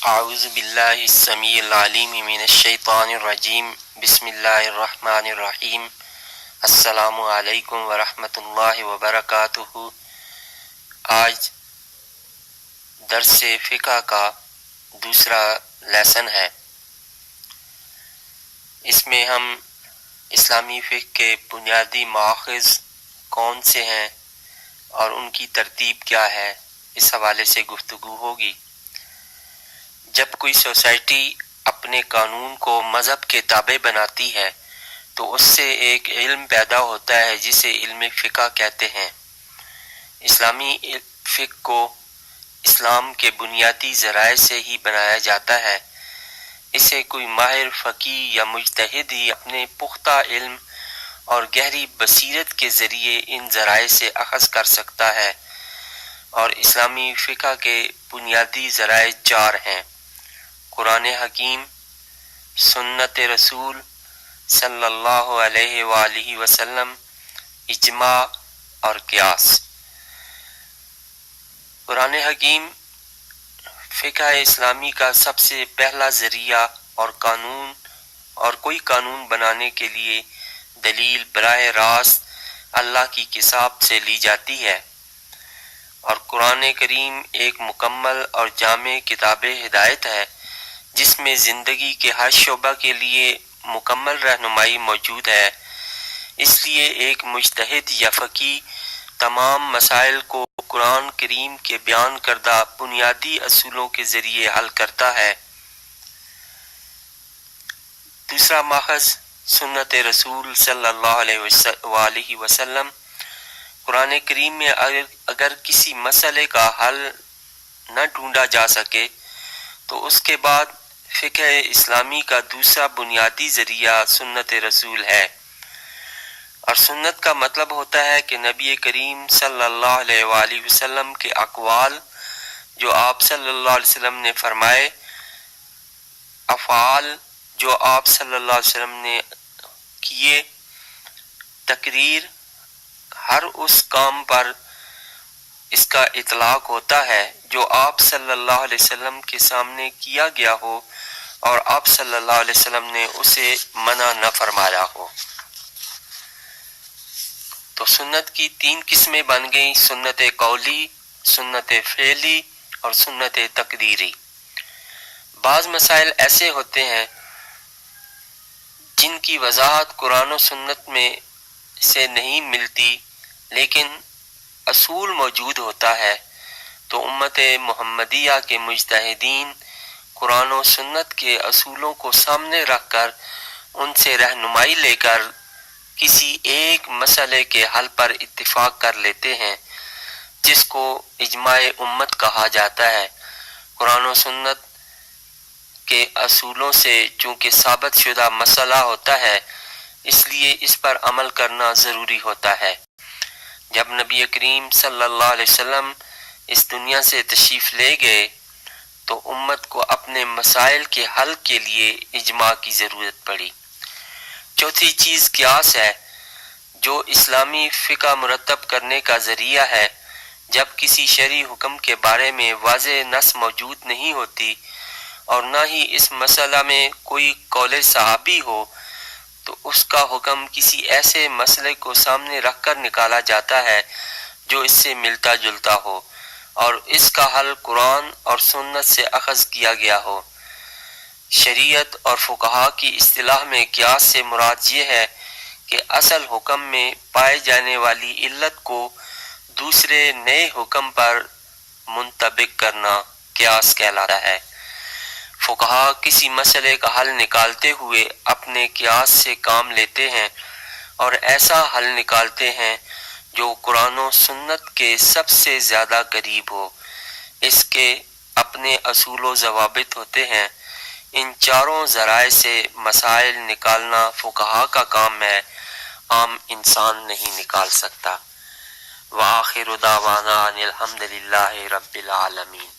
اعوذ باللہ السمیع العلیم من الشیطان الرجیم بسم اللہ الرحمن الرحیم السلام علیکم ورحمۃ اللہ وبرکاتہ۔ آج درس فقہ کا دوسرا لیسن ہے۔ اس میں ہم اسلامی فقہ کے بنیادی ماخذ کون سے ہیں اور ان کی ترتیب کیا ہے، اس حوالے سے گفتگو ہوگی۔ جب کوئی سوسائٹی اپنے قانون کو مذہب کے تابع بناتی ہے تو اس سے ایک علم پیدا ہوتا ہے جسے علم فقہ کہتے ہیں۔ اسلامی فقہ کو اسلام کے بنیادی ذرائع سے ہی بنایا جاتا ہے۔ اسے کوئی ماہر فقیہ یا مجتہد ہی اپنے پختہ علم اور گہری بصیرت کے ذریعے ان ذرائع سے اخذ کر سکتا ہے، اور اسلامی فقہ کے بنیادی ذرائع چار ہیں: قرآن حکیم، سنت رسول صلی اللہ علیہ وآلہ وسلم، اجماع اور قیاس۔ قرآن حکیم فقہ اسلامی کا سب سے پہلا ذریعہ اور کوئی قانون بنانے کے لیے دلیل براہ راست اللہ کی کتاب سے لی جاتی ہے، اور قرآن کریم ایک مکمل اور جامع کتاب ہدایت ہے جس میں زندگی کے ہر شعبہ کے لیے مکمل رہنمائی موجود ہے۔ اس لیے ایک مجتہد یا فقیہ تمام مسائل کو قرآن کریم کے بیان کردہ بنیادی اصولوں کے ذریعے حل کرتا ہے۔ دوسرا ماخذ سنت رسول صلی اللہ علیہ وآلہ وسلم۔ قرآن کریم میں اگر کسی مسئلے کا حل نہ ڈھونڈا جا سکے تو اس کے بعد فقہ اسلامی کا دوسرا بنیادی ذریعہ سنت رسول ہے، اور سنت کا مطلب ہوتا ہے کہ نبی کریم صلی اللہ علیہ وآلہ وسلم کے اقوال جو آپ صلی اللہ علیہ وسلم نے فرمائے، افعال جو آپ صلی اللہ علیہ وسلم نے کیے، تقریر ہر اس کام پر اس کا اطلاق ہوتا ہے جو آپ صلی اللہ علیہ وسلم کے سامنے کیا گیا ہو اور آپ صلی اللہ علیہ وسلم نے اسے منع نہ فرمایا ہو۔ تو سنت کی تین قسمیں بن گئیں: سنت قولی، سنت فعلی اور سنت تقریری۔ بعض مسائل ایسے ہوتے ہیں جن کی وضاحت قرآن و سنت میں سے نہیں ملتی لیکن اصول موجود ہوتا ہے، تو امت محمدیہ کے مجتہدین قرآن و سنت کے اصولوں کو سامنے رکھ کر ان سے رہنمائی لے کر کسی ایک مسئلے کے حل پر اتفاق کر لیتے ہیں، جس کو اجماع امت کہا جاتا ہے۔ قرآن و سنت کے اصولوں سے چونکہ ثابت شدہ مسئلہ ہوتا ہے، اس لیے اس پر عمل کرنا ضروری ہوتا ہے۔ جب نبی کریم صلی اللہ علیہ وسلم اس دنیا سے تشریف لے گئے تو امت کو اپنے مسائل کے حل کے لیے اجماع کی ضرورت پڑی۔ چوتھی چیز قیاس ہے، جو اسلامی فقہ مرتب کرنے کا ذریعہ ہے۔ جب کسی شرعی حکم کے بارے میں واضح نص موجود نہیں ہوتی اور نہ ہی اس مسئلہ میں کوئی قول صحابی ہو تو اس کا حکم کسی ایسے مسئلے کو سامنے رکھ کر نکالا جاتا ہے جو اس سے ملتا جلتا ہو اور اس کا حل قرآن اور سنت سے اخذ کیا گیا ہو۔ شریعت اور فقہا کی اصطلاح میں قیاس سے مراد یہ ہے کہ اصل حکم میں پائے جانے والی علت کو دوسرے نئے حکم پر منطبق کرنا قیاس کہلاتا ہے۔ فقہا کسی مسئلے کا حل نکالتے ہوئے اپنے قیاس سے کام لیتے ہیں اور ایسا حل نکالتے ہیں جو قرآن و سنت کے سب سے زیادہ قریب ہو۔ اس کے اپنے اصول و ضوابط ہوتے ہیں۔ ان چاروں ذرائع سے مسائل نکالنا فقہا کا کام ہے، عام انسان نہیں نکال سکتا۔ وآخر دعوانا ان الحمد للہ رب العالمین۔